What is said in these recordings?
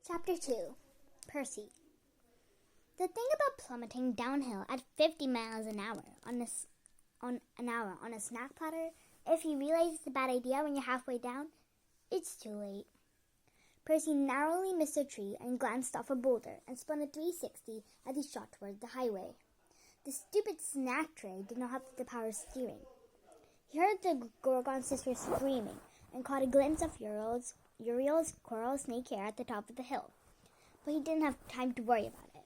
Chapter 2. Percy. The thing about plummeting downhill at 50 miles an hour on a snack platter, if you realize it's a bad idea when you're halfway down, it's too late. Percy narrowly missed a tree and glanced off a boulder and spun a 360 as he shot toward the highway. The stupid snack tray did not have the power of steering. He heard the Gorgon sisters screaming and caught a glimpse of Uriel's coral snake hair at the top of the hill, but he didn't have time to worry about it.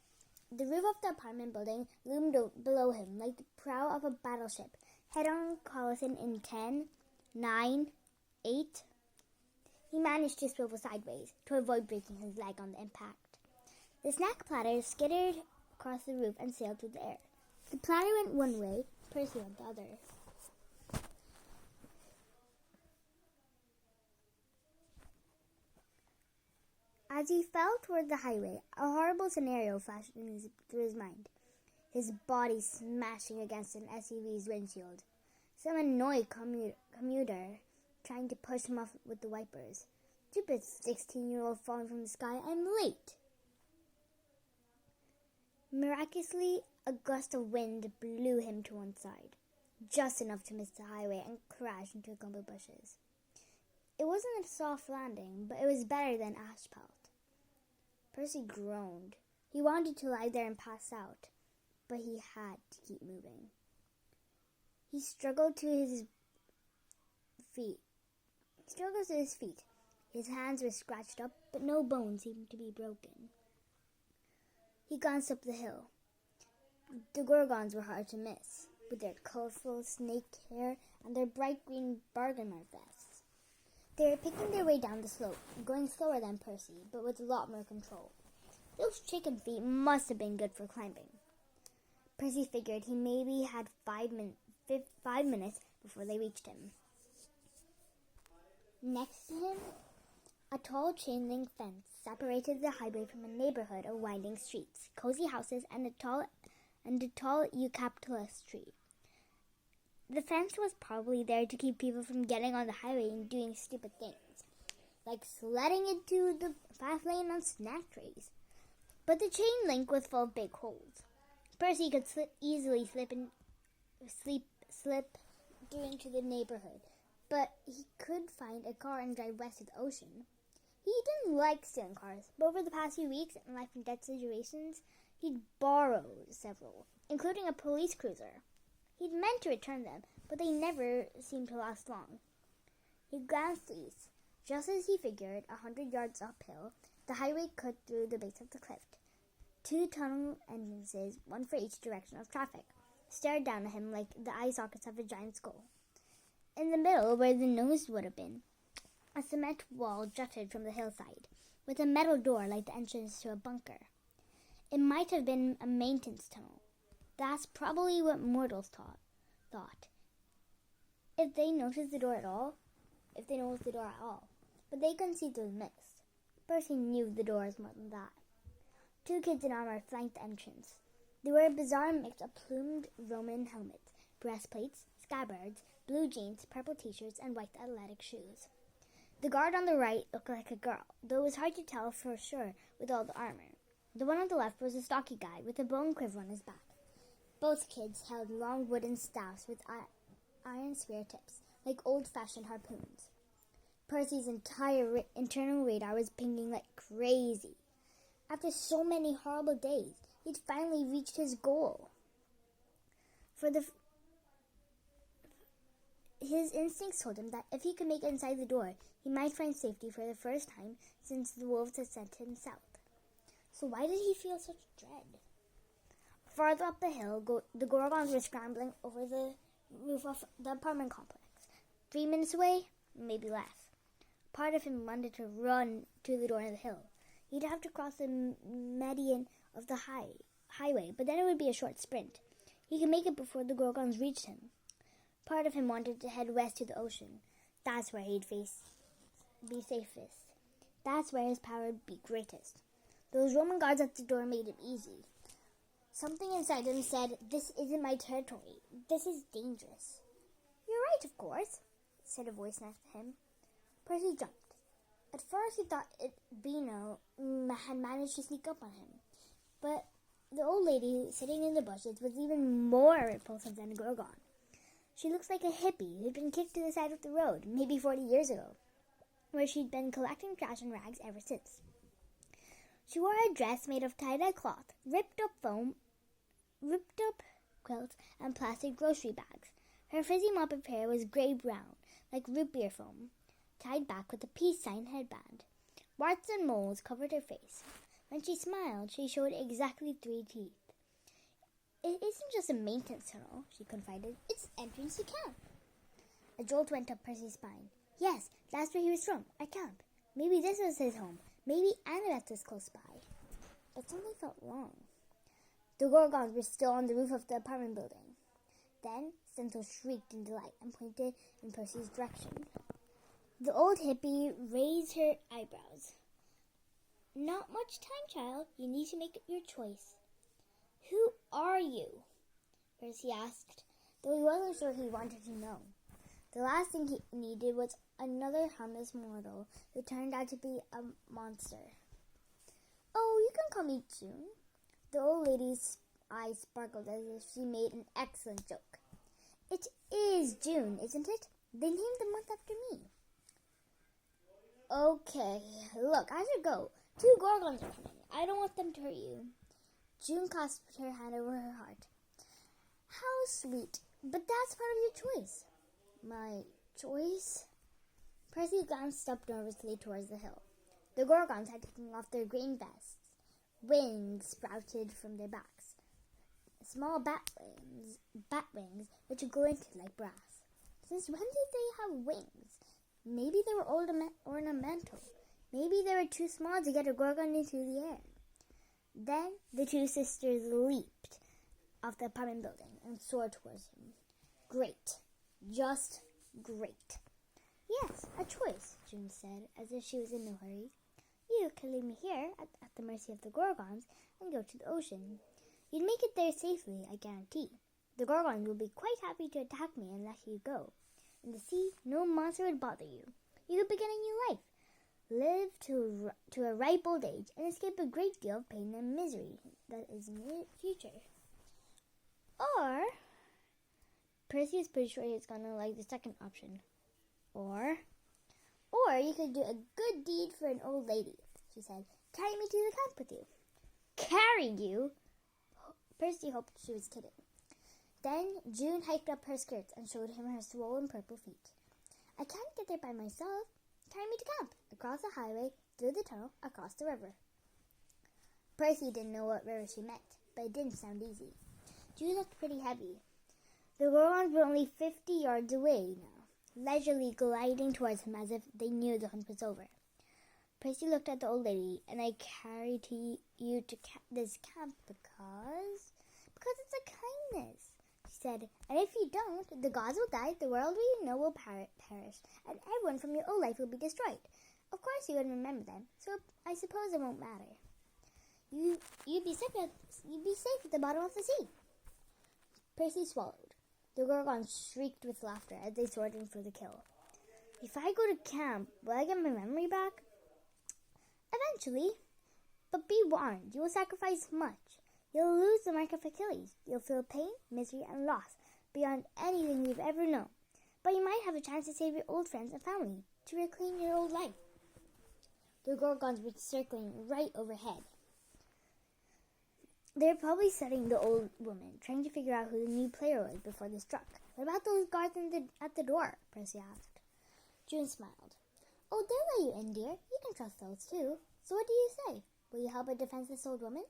The roof of the apartment building loomed below him like the prow of a battleship, head-on collision in 10, 9, 8. He managed to swivel sideways to avoid breaking his leg on the impact. The snack platter skittered across the roof and sailed through the air. The platter went one way, Percy went the other. As he fell toward the highway, a horrible scenario flashed through his mind. His body smashing against an SUV's windshield. Some annoyed commuter trying to push him off with the wipers. Stupid 16-year-old falling from the sky. I'm late. Miraculously, a gust of wind blew him to one side, just enough to miss the highway and crash into a clump of bushes. It wasn't a soft landing, but it was better than asphalt. Percy groaned. He wanted to lie there and pass out, but he had to keep moving. He struggled to his feet. His hands were scratched up, but no bones seemed to be broken. He glanced up the hill. The Gorgons were hard to miss, with their colorful snake hair and their bright green bergamot vests. They were picking their way down the slope, going slower than Percy, but with a lot more control. Those chicken feet must have been good for climbing. Percy figured he maybe had 5 minutes before they reached him. Next to him, a tall chain-link fence separated the highway from a neighborhood of winding streets, cozy houses, and a tall eucalyptus tree. The fence was probably there to keep people from getting on the highway and doing stupid things, like sledding into the fast lane on snack trays. But the chain link was full of big holes. Percy could easily slip through into the neighborhood, but he could find a car and drive west to the ocean. He didn't like stealing cars, but over the past few weeks in life and death situations, he'd borrowed several, including a police cruiser. He'd meant to return them, but they never seemed to last long. He glanced east. Just as he figured, 100 yards uphill, the highway cut through the base of the cliff. 2 tunnel entrances, one for each direction of traffic, stared down at him like the eye sockets of a giant skull. In the middle, where the nose would have been, a cement wall jutted from the hillside, with a metal door like the entrance to a bunker. It might have been a maintenance tunnel. That's probably what mortals thought. If they noticed the door at all. But they couldn't see through the mist. Percy knew the doors more than that. 2 kids in armor flanked the entrance. They wore a bizarre mix of plumed Roman helmets, breastplates, scabbards, blue jeans, purple t-shirts, and white athletic shoes. The guard on the right looked like a girl, though it was hard to tell for sure with all the armor. The one on the left was a stocky guy with a bone quiver on his back. Both kids held long wooden staffs with iron spear tips, like old-fashioned harpoons. Percy's entire internal radar was pinging like crazy. After so many horrible days, he'd finally reached his goal. His instincts told him that if he could make it inside the door, he might find safety for the first time since the wolves had sent him south. So why did he feel such dread? Farther up the hill, the Gorgons were scrambling over the roof of the apartment complex. 3 minutes away, maybe less. Part of him wanted to run to the door of the hill. He'd have to cross the median of the highway, but then it would be a short sprint. He could make it before the Gorgons reached him. Part of him wanted to head west to the ocean. That's where he'd be safest. That's where his power would be greatest. Those Roman guards at the door made it easy. Something inside him said, "This isn't my territory. This is dangerous." "You're right, of course," said a voice next to him. Percy jumped. At first he thought it'd be no had managed to sneak up on him. But the old lady sitting in the bushes was even more repulsive than Gorgon. She looks like a hippie who'd been kicked to the side of the road maybe 40 years ago, where she'd been collecting trash and rags ever since. She wore a dress made of tie-dye cloth, ripped up quilts, and plastic grocery bags. Her frizzy mop of hair was grey-brown, like root beer foam, tied back with a peace sign headband. Warts and moles covered her face. When she smiled, she showed exactly 3 teeth. "It isn't just a maintenance tunnel," she confided. "It's entrance to camp." A jolt went up Percy's spine. Yes, that's where he was from, at camp. Maybe this was his home. Maybe Annabeth was close by. But something felt wrong. The Gorgons were still on the roof of the apartment building. Then Stencil shrieked in delight and pointed in Percy's direction. The old hippie raised her eyebrows. "Not much time, child. You need to make your choice." "Who are you?" Percy asked, though he wasn't sure he wanted to know. The last thing he needed was another harmless mortal who turned out to be a monster. "Oh, you can call me June." The old lady's eyes sparkled as if she made an excellent joke. "It is June, isn't it? They named the month after me." "Okay, look, I should go. 2 Gorgons are coming. I don't want them to hurt you." June clasped her hand over her heart. "How sweet. But that's part of your choice." "My choice?" Percy glanced up nervously towards the hill. The Gorgons had taken off their green vests. Wings sprouted from their backs. Small bat wings, which glinted like brass. Since when did they have wings? Maybe they were ornamental. Maybe they were too small to get a Gorgon into the air. Then the 2 sisters leaped off the apartment building and soared towards him. Great. Just great. "Yes, a choice," June said, as if she was in no hurry. "You can leave me here at the mercy of the Gorgons and go to the ocean. You'd make it there safely, I guarantee. The Gorgons will be quite happy to attack me and let you go. In the sea, no monster would bother you. You could begin a new life, live to a ripe old age, and escape a great deal of pain and misery that is in the future. Or," Percy is pretty sure he's going to like the second option. Or you could do a good deed for an old lady," she said. "Carry me to the camp with you." "Carry you?" Percy hoped she was kidding. Then June hiked up her skirts and showed him her swollen purple feet. "I can't get there by myself. Carry me to camp, across the highway, through the tunnel, across the river." Percy didn't know what river she meant, but it didn't sound easy. June looked pretty heavy. The Gorgons were only 50 yards away now, leisurely gliding towards him as if they knew the hunt was over. Percy looked at the old lady. "And I carried you to this camp because it's a kindness," she said. "And if you don't, the gods will die, the world we know will perish, and everyone from your old life will be destroyed. Of course you wouldn't remember them, so I suppose it won't matter. You'd be safe at the bottom of the sea." Percy swallowed. The Gorgons shrieked with laughter as they soared in for the kill. "If I go to camp, will I get my memory back?" "Eventually. But be warned, you will sacrifice much. You'll lose the mark of Achilles. You'll feel pain, misery, and loss beyond anything you've ever known. But you might have a chance to save your old friends and family, to reclaim your old life." The Gorgons were circling right overhead. They were probably studying the old woman, trying to figure out who the new player was before they struck. "What about those guards at the door?" Percy asked. June smiled. "Oh, they'll let you in, dear. You can trust those, too. So what do you say? Will you help a defenseless old woman?"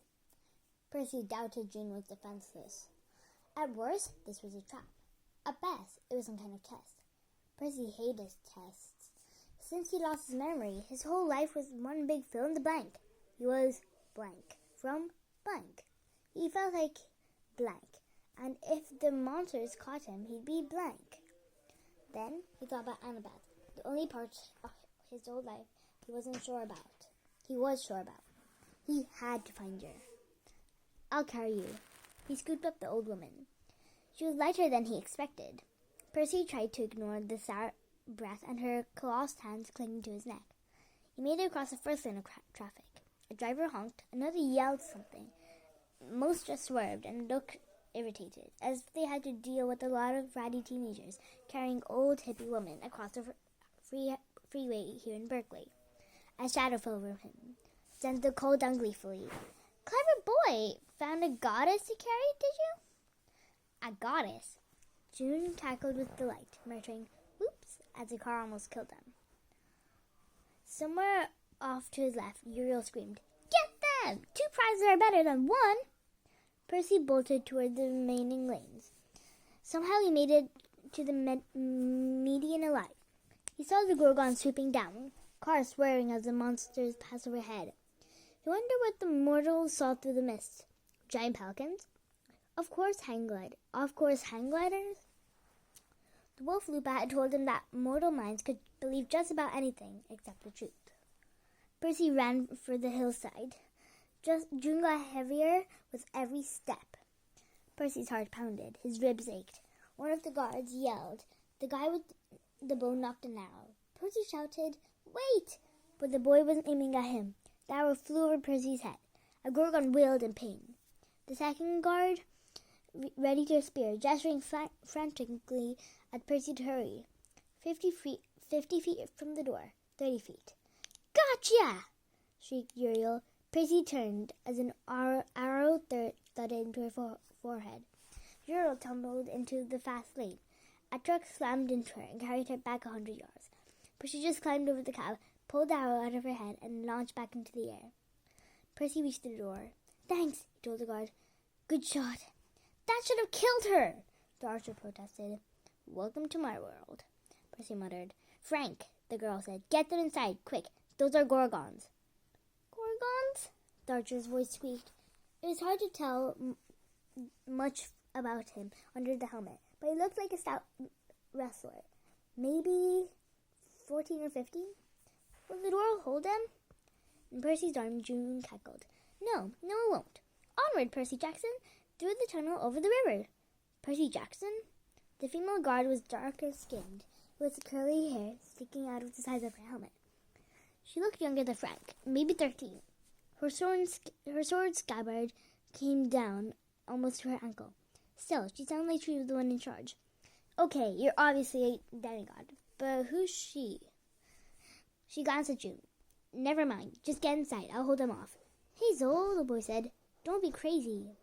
Percy doubted June was defenseless. At worst, this was a trap. At best, it was some kind of test. Percy hated tests. Since he lost his memory, his whole life was one big fill in the blank. He was blank from blank. He felt like blank, and if the monsters caught him, he'd be blank. Then he thought about Annabeth, the only part of his old life he wasn't sure about. He was sure about. He had to find her. "I'll carry you." He scooped up the old woman. She was lighter than he expected. Percy tried to ignore the sour breath and her clasped hands clinging to his neck. He made it across the first lane of traffic. A driver honked, another yelled something. Most just swerved and looked irritated, as if they had to deal with a lot of ratty teenagers carrying old hippie women across the freeway here in Berkeley. A shadow fell over him. Zenzo called down gleefully. Clever boy! Found a goddess to carry, did you? A goddess? June cackled with delight, muttering, "Whoops," as the car almost killed them. Somewhere off to his left, Uriel screamed, "Get them! 2 prizes are better than 1!" Percy bolted toward the remaining lanes. Somehow he made it to the median alive. He saw the Gorgon swooping down, cars swearing as the monsters passed overhead. He wondered what the mortals saw through the mist. Giant pelicans? Of course hang gliders. The wolf Lupa had told him that mortal minds could believe just about anything except the truth. Percy ran for the hillside. June got heavier with every step. Percy's heart pounded. His ribs ached. One of the guards yelled. The guy with the bow knocked an arrow. Percy shouted, "Wait!" But the boy wasn't aiming at him. The arrow flew over Percy's head. A Gorgon wailed in pain. The second guard readied her spear, gesturing frantically at Percy to hurry. 50 feet from the door. 30 feet. "Gotcha!" shrieked Uriel. Percy turned as an arrow thudded into her forehead. Uriel tumbled into the fast lane. A truck slammed into her and carried her back 100 yards. Percy just climbed over the cab, pulled the arrow out of her head, and launched back into the air. Percy reached the door. "Thanks," he told the guard. "Good shot." "That should have killed her," the archer protested. "Welcome to my world," Percy muttered. "Frank," the girl said, "get them inside, quick. Those are Gorgons." "Gorgons?" The archer's voice squeaked. It was hard to tell much about him under the helmet, but he looked like a stout wrestler. Maybe 14 or 15? Will the door hold them? In Percy's arm, June cackled. No, it won't. Onward, Percy Jackson, through the tunnel over the river." Percy Jackson? The female guard was darker skinned, with curly hair sticking out of the sides of her helmet. She looked younger than Frank, maybe 13. Her sword scabbard came down almost to her ankle. Still, she sounded like she was the one in charge. "Okay, you're obviously a demigod, but who's she?" She glanced at June. "Never mind, just get inside, I'll hold them off." "Hazel," the boy said, "don't be crazy."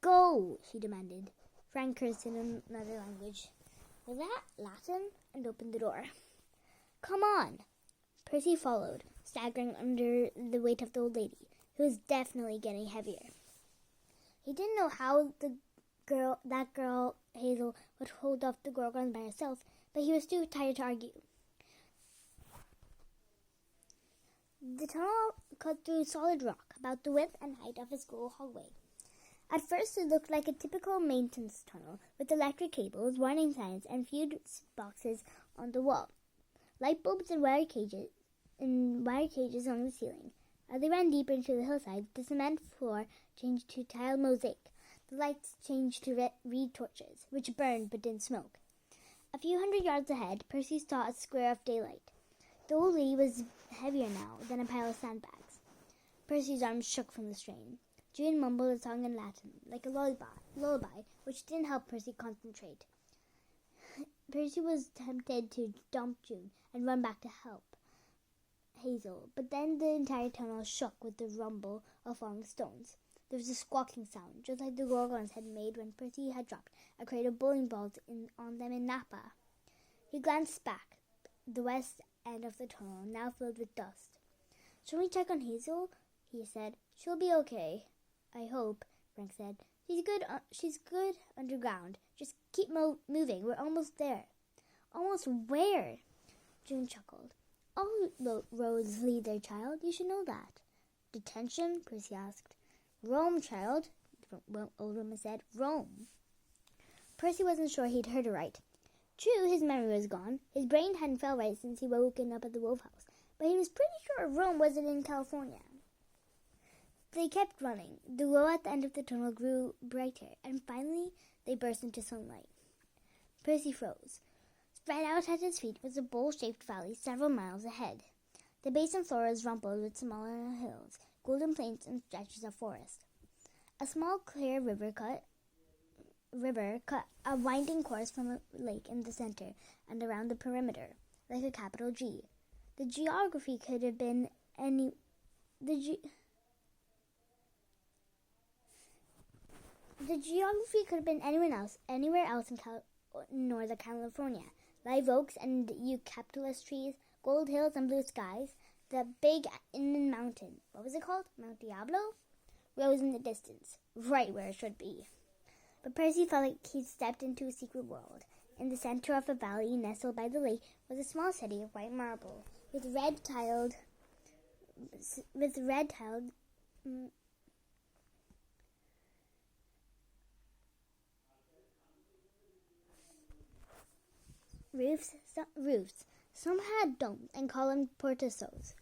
"Go," she demanded. Frank cursed in another language. Was that Latin? And opened the door. "Come on." Percy followed, staggering under the weight of the old lady, who was definitely getting heavier. He didn't know how that girl, Hazel, would hold off the Gorgons by herself, but he was too tired to argue. The tunnel cut through solid rock, about the width and height of a school hallway. At first it looked like a typical maintenance tunnel, with electric cables, warning signs, and fuse boxes on the wall. Light bulbs and wire cages along the ceiling. As they ran deeper into the hillside, the cement floor changed to tile mosaic. The lights changed to reed torches, which burned but didn't smoke. A few hundred yards ahead, Percy saw a square of daylight. The old lady was heavier now than a pile of sandbags. Percy's arms shook from the strain. June mumbled a song in Latin, like a lullaby, which didn't help Percy concentrate. Percy was tempted to dump June and run back to help Hazel, but then the entire tunnel shook with the rumble of falling stones. There was a squawking sound, just like the Gorgons had made when Percy had dropped a crate of bowling balls on them in Napa. He glanced back. The west end of the tunnel, now filled with dust. "Shall we check on Hazel?" he said. "She'll be okay." "I hope," Frank said. She's good underground. Just keep moving. We're almost there." "Almost where?" June chuckled. "All roads lead there, child. You should know that." "Detention?" Percy asked. "Rome, child," the old woman said. "Rome." Percy wasn't sure he'd heard her right. True, his memory was gone. His brain hadn't felt right since he woken up at the Wolf House, but he was pretty sure Rome wasn't in California. They kept running. The glow at the end of the tunnel grew brighter, and finally they burst into sunlight. Percy froze. Spread out at his feet was a bowl-shaped valley several miles ahead. The base and floor was rumpled with smaller hills, golden plains and stretches of forest. A small clear river cut a winding course from a lake in the center and around the perimeter, like a capital G. The geography could have been the geography could have been anywhere else in Northern California. Live oaks and eucalyptus trees, gold hills and blue skies. The big inland mountain, what was it called? Mount Diablo? Rose in the distance, right where it should be. But Percy felt like he'd stepped into a secret world. In the center of a valley nestled by the lake was a small city of white marble, with red-tiled roofs. Some had domes and columned porticos,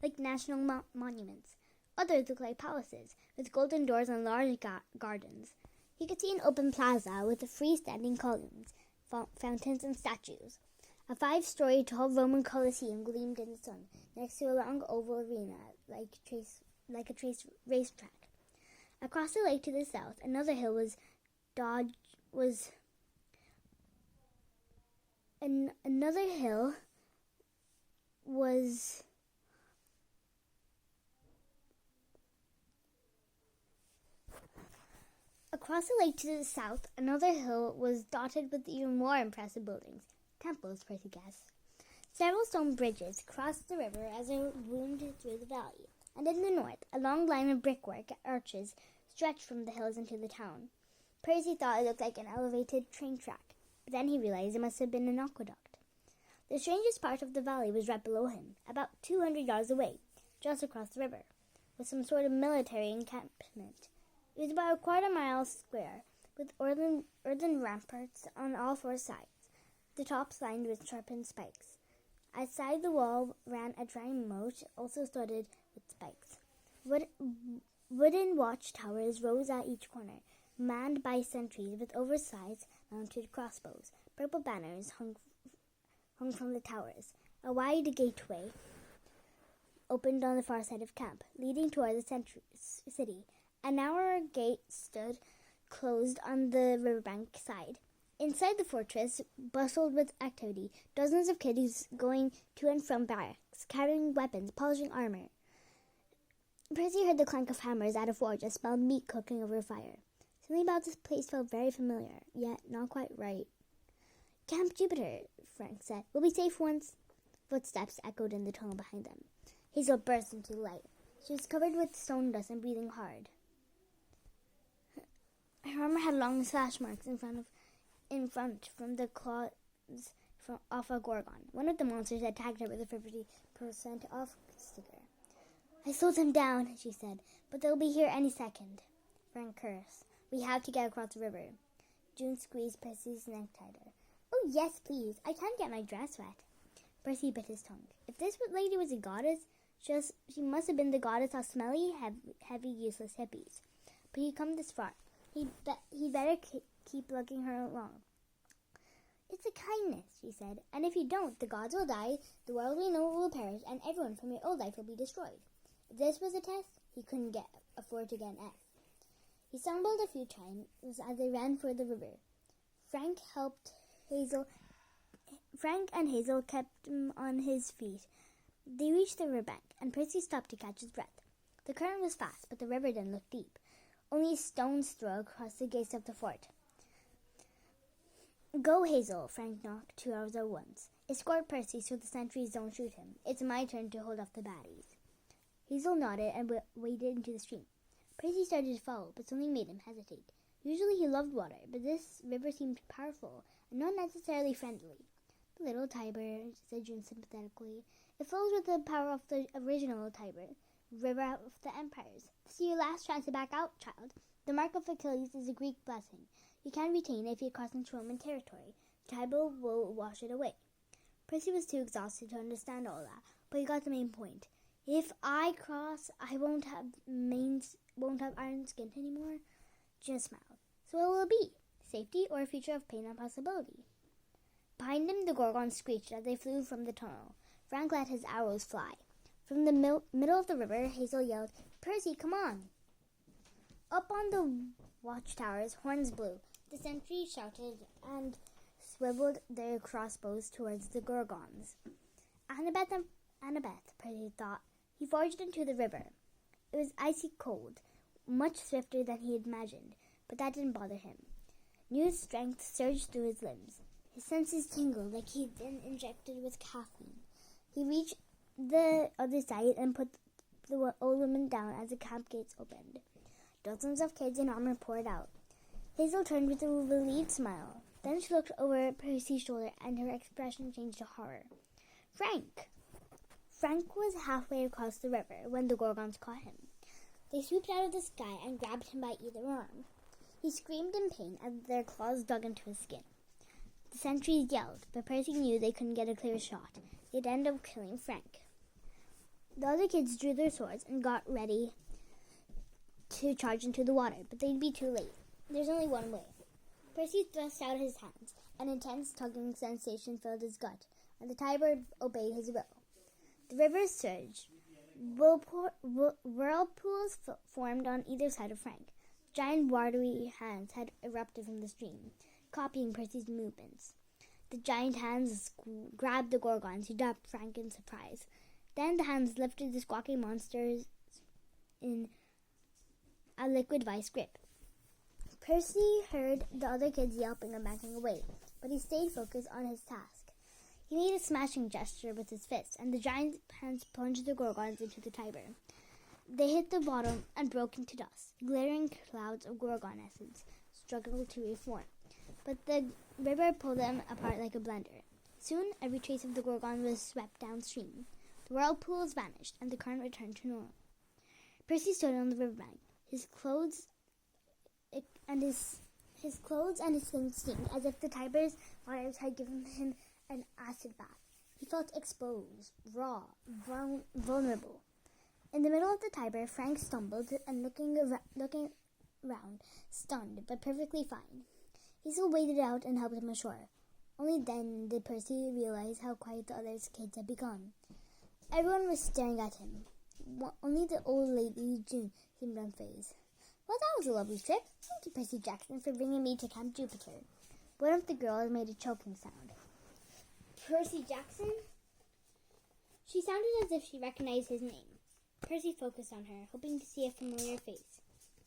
like national monuments. Others looked like palaces, with golden doors and large gardens. He could see an open plaza with freestanding columns, fountains, and statues. A 5-story tall Roman Colosseum gleamed in the sun, next to a long oval arena like a racetrack. Across the lake to the south, another hill was dotted with even more impressive buildings. Temples, Percy guessed. Several stone bridges crossed the river as it wound through the valley, and in the north, a long line of brickwork arches stretched from the hills into the town. Percy thought it looked like an elevated train track, but then he realized it must have been an aqueduct. The strangest part of the valley was right below him, about 200 yards away, just across the river, was some sort of military encampment. It was about a quarter-mile square, with earthen ramparts on all 4 sides, the tops lined with sharpened spikes. Outside the wall ran a dry moat, also studded with spikes. Wooden watchtowers rose at each corner, manned by sentries with oversized mounted crossbows. Purple banners hung from the towers. A wide gateway opened on the far side of camp, leading toward the city. A narrower gate stood closed on the riverbank side. Inside the fortress bustled with activity, dozens of kiddies going to and from barracks, carrying weapons, polishing armor. Percy heard the clank of hammers at a forge and smelled meat cooking over a fire. Something about this place felt very familiar, yet not quite right. "Camp Jupiter," Frank said. "We'll be safe once." Footsteps echoed in the tunnel behind them. Hazel burst into light. She was covered with stone dust and breathing hard. Her armor had long slash marks in front from the claws off a gorgon. One of the monsters had tagged her with a 50% off sticker. "I slowed them down," she said, "but they'll be here any second." Frank cursed. "We have to get across the river." June squeezed Percy's neck tighter. "Oh, yes, please. I can't get my dress wet." Percy bit his tongue. If this lady was a goddess, she must have been the goddess of smelly, heavy, useless hippies. But he'd come this far. He'd better keep lugging her along. "It's a kindness," she said, "and if you don't, the gods will die, the world we know will perish, and everyone from your old life will be destroyed." If this was a test, he couldn't afford to get an F. He stumbled a few times as they ran for the river. Frank and Hazel kept him on his feet. They reached the riverbank, and Percy stopped to catch his breath. The current was fast, but the river didn't look deep. Only a stone's throw across the gates of the fort. "Go, Hazel," Frank knocked 2 hours at once. "Escort Percy so the sentries don't shoot him. It's my turn to hold off the baddies." Hazel nodded and waded into the stream. Percy started to follow, but something made him hesitate. Usually he loved water, but this river seemed powerful and not necessarily friendly. "The little Tiber," said June sympathetically. "It flows with the power of the original Tiber, river of the empires. This is your last chance to back out, child. The mark of Achilles is a Greek blessing. You can retain it if you cross into Roman territory. The Tiber will wash it away." Percy was too exhausted to understand all that, but he got the main point. "If I cross, I won't have iron skin anymore." June smiled. "So what will it be? Safety or a future of pain and possibility?" Behind him, the gorgons screeched as they flew from the tunnel. Frank let his arrows fly. From the middle of the river, Hazel yelled, "Percy, come on!" Up on the watchtowers, horns blew. The sentries shouted and swiveled their crossbows towards the Gorgons. Annabeth, Percy thought. He forged into the river. It was icy cold, much swifter than he had imagined, but that didn't bother him. New strength surged through his limbs. His senses tingled like he'd been injected with caffeine. He reached the other side and put the old woman down as the camp gates opened. Dozens of kids in armor poured out. Hazel turned with a relieved smile. Then she looked over Percy's shoulder and her expression changed to horror. Frank! Frank was halfway across the river when the Gorgons caught him. They swooped out of the sky and grabbed him by either arm. He screamed in pain as their claws dug into his skin. The sentries yelled, but Percy knew they couldn't get a clear shot. They'd end up killing Frank. The other kids drew their swords and got ready to charge into the water, but they'd be too late. There's only one way. Percy thrust out his hands. An intense tugging sensation filled his gut, and the Tiber obeyed his will. The river surged. Whirlpools formed on either side of Frank. Giant watery hands had erupted from the stream, copying Percy's movements. The giant hands grabbed the Gorgons, who dropped Frank in surprise. Then the hands lifted the squawking monsters in a liquid vice grip. Percy heard the other kids yelping and backing away, but he stayed focused on his task. He made a smashing gesture with his fist, and the giant hands plunged the Gorgons into the Tiber. They hit the bottom and broke into dust. Glaring clouds of Gorgon essence struggled to reform, but the river pulled them apart like a blender. Soon, every trace of the Gorgon was swept downstream. The whirlpools vanished, and the current returned to normal. Percy stood on the riverbank. His clothes and his skin steamed as if the Tiber's waters had given him an acid bath. He felt exposed, raw, vulnerable. In the middle of the Tiber, Frank stumbled and looking around, stunned but perfectly fine. Hazel waded out and helped him ashore. Only then did Percy realize how quiet the other kids had become. Everyone was staring at him. Only the old lady June seemed unfazed. "Well, that was a lovely trip. Thank you, Percy Jackson, for bringing me to Camp Jupiter." One of the girls made a choking sound. "Percy Jackson?" She sounded as if she recognized his name. Percy focused on her, hoping to see a familiar face.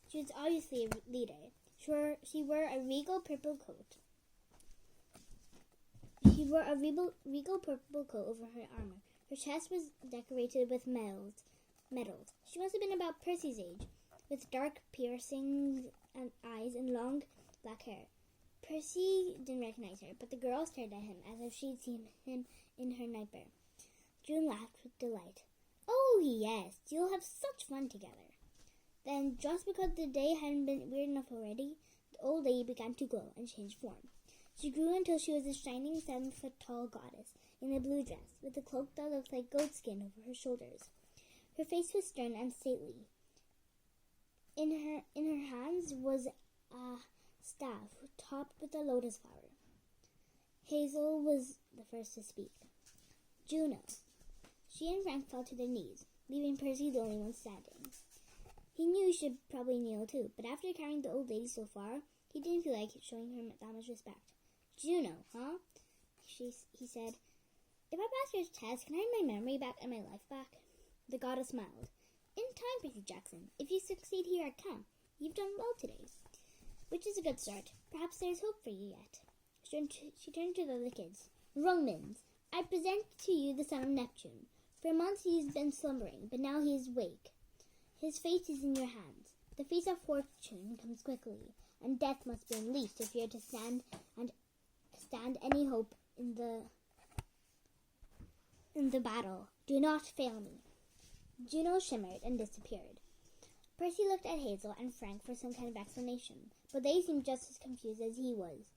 She was obviously a leader. She wore a regal purple coat. She wore a regal purple coat over her armor. Her chest was decorated with medals. She must have been about Percy's age, with dark, piercing eyes and long black hair. Percy didn't recognize her, but the girl stared at him as if she'd seen him in her nightmare. June laughed with delight. "Oh, yes, you'll have such fun together." Then, just because the day hadn't been weird enough already, the old lady began to glow and change form. She grew until she was a shining 7-foot-tall goddess in a blue dress, with a cloak that looked like goat skin over her shoulders. Her face was stern and stately. In her hands was a staff topped with a lotus flower. Hazel was the first to speak. "Juno." She and Frank fell to their knees, leaving Percy the only one standing. He knew he should probably kneel too, but after carrying the old lady so far, he didn't feel like showing her that much respect. "Juno, huh?" He said. "If I pass your test, can I have my memory back and my life back?" The goddess smiled. "In time, Percy Jackson. If you succeed here at camp, you've done well today, which is a good start. Perhaps there's hope for you yet." She turned to the other kids. "Romans, I present to you the son of Neptune. For months he's been slumbering, but now he is awake. His fate is in your hands. The face of fortune comes quickly, and death must be unleashed if you are to stand any hope in the battle. Do not fail me." Juno shimmered and disappeared. Percy looked at Hazel and Frank for some kind of explanation, but they seemed just as confused as he was.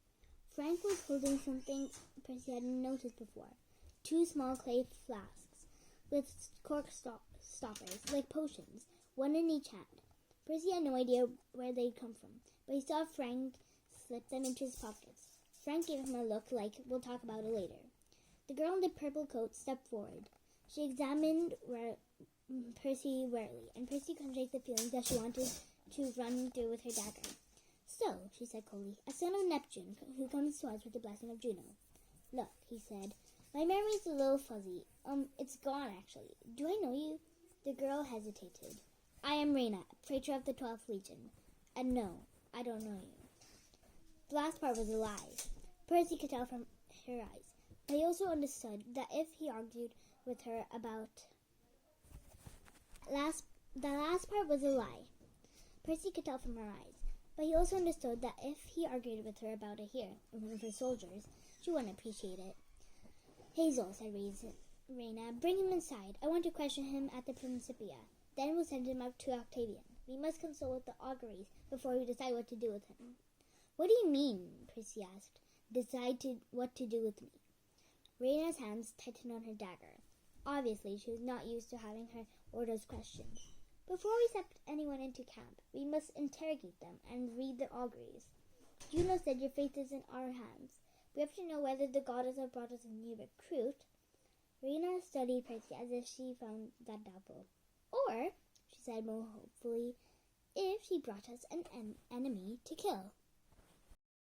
Frank was holding something Percy hadn't noticed before. 2 small clay flasks with cork stoppers, like potions, one in each hand. Percy had no idea where they'd come from, but he saw Frank slip them into his pockets. Frank gave him a look like, "We'll talk about it later." The girl in the purple coat stepped forward. She examined Percy warily, and Percy couldn't shake the feeling that she wanted to run through with her dagger. "So," she said coldly, "a son of Neptune who comes to us with the blessing of Juno." "Look," he said, "my memory's a little fuzzy. It's gone, actually. Do I know you?" The girl hesitated. "I am Reyna, Praetor of the 12th Legion. And no, I don't know you." The last part was a lie. Percy could tell from her eyes, but he also understood that if he argued with her about... The last part was a lie. Percy could tell from her eyes, but he also understood that if he argued with her about it here, in front of her soldiers, she wouldn't appreciate it. "Hazel," said Reyna, "bring him inside. I want to question him at the Principia. Then we'll send him up to Octavian. We must consult with the auguries before we decide what to do with him." "What do you mean?" Percy asked. What to do with me?" Reyna's hands tightened on her dagger. Obviously, she was not used to having her orders questioned. "Before we accept anyone into camp, we must interrogate them and read their auguries. Juno said your fate is in our hands. We have to know whether the goddess has brought us a new recruit." Reyna studied Percy as if she found that doubtful. "Or," she said more hopefully, "if she brought us an enemy to kill."